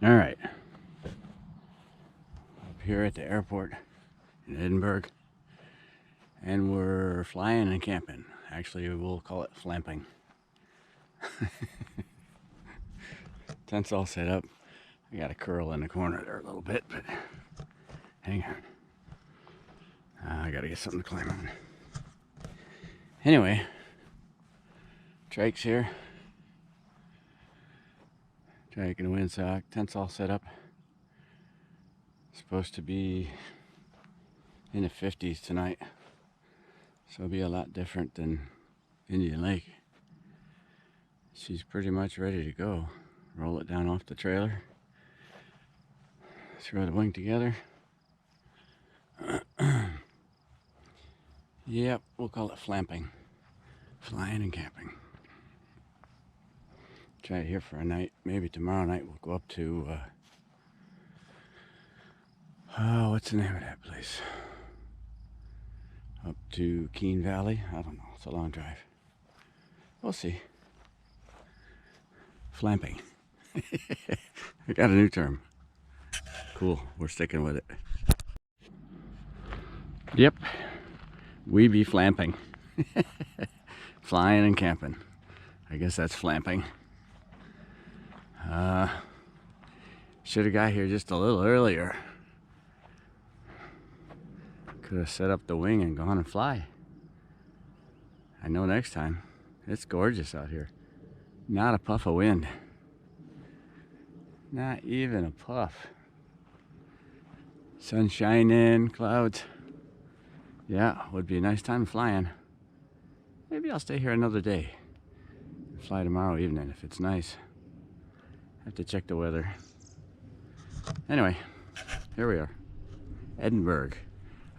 All right, up here at the airport in Edinburgh, and we're flying and camping. Actually, we'll call it flamping. Tent's all set up. I got a curl in the corner there a little bit, but hang on. I gotta get something to climb on. Anyway, Trike's here. Trike and a windsock. Tent's all set up. Supposed to be in the 50s tonight, so it'll be a lot different than Indian Lake. She's pretty much ready to go. Roll it down off the trailer, throw the wing together. Yep, we'll call it flamping. Flying and camping. Try it here for a night. Maybe tomorrow night we'll go up to what's the name of that place? Up to Keene Valley? I don't know. It's a long drive. We'll see. Flamping. I got a new term. Cool. We're sticking with it. Yep. We be flamping. Flying and camping. I guess that's flamping. Should have got here just a little earlier. Could have set up the wing and gone and fly. I know next time. It's gorgeous out here. Not a puff of wind. Not even a puff. Sun shining, clouds. Yeah, would be a nice time flying. Maybe I'll stay here another day. Fly tomorrow evening if it's nice. Have to check the weather. Anyway, here we are. Edinburgh.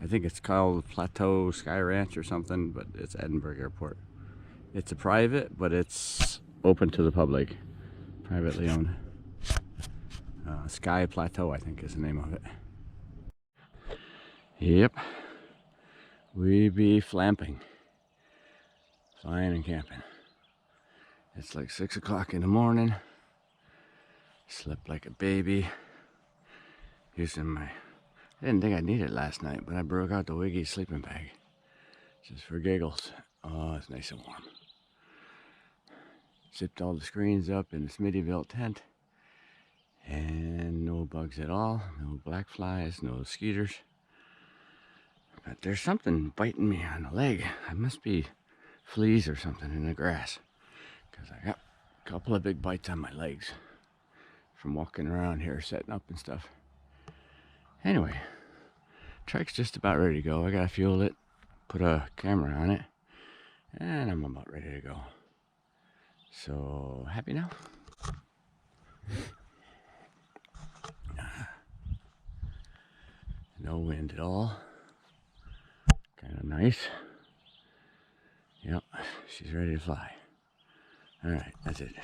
I think it's called Plateau Sky Ranch or something, but it's Edinburgh Airport. It's a private, but it's open to the public. Privately owned. Sky Plateau, I think, is the name of it. Yep. We be flamping. Flying and camping. It's like 6 o'clock in the morning. Slept like a baby. Using my... I didn't think I needed it last night, but I broke out the Wiggy sleeping bag. Just for giggles. Oh, it's nice and warm. Zipped all the screens up in the Smittyville tent. And no bugs at all. No black flies, no mosquitoes. But there's something biting me on the leg. It must be fleas or something in the grass. Because I got a couple of big bites on my legs. From walking around here, setting up and stuff. Anyway, trike's just about ready to go. I gotta fuel it, put a camera on it, and I'm about ready to go. So, happy now? No wind at all. Kind of nice. Yep, she's ready to fly. Alright, that's it.